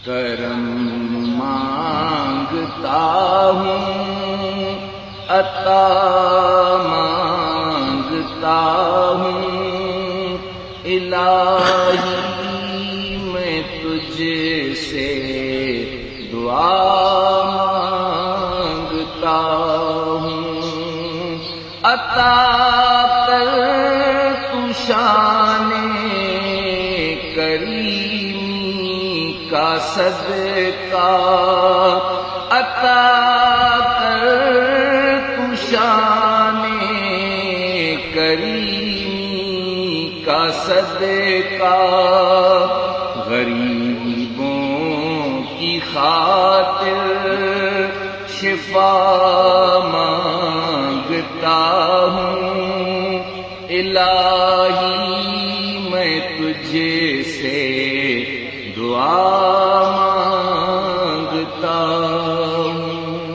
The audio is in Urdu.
کرم مانگتا ہوں، عطا مانگتا ہوں، الہی میں تجھ سے دعا مانگتا ہوں، عطا کر تو شان کریمی کا صدقہ، عطا کر تو شان کریمی کا صدقہ، غریبوں کی خاطر شفا مانگتا ہوں، الہی میں تجھ سے دعا مانگتا ہوں۔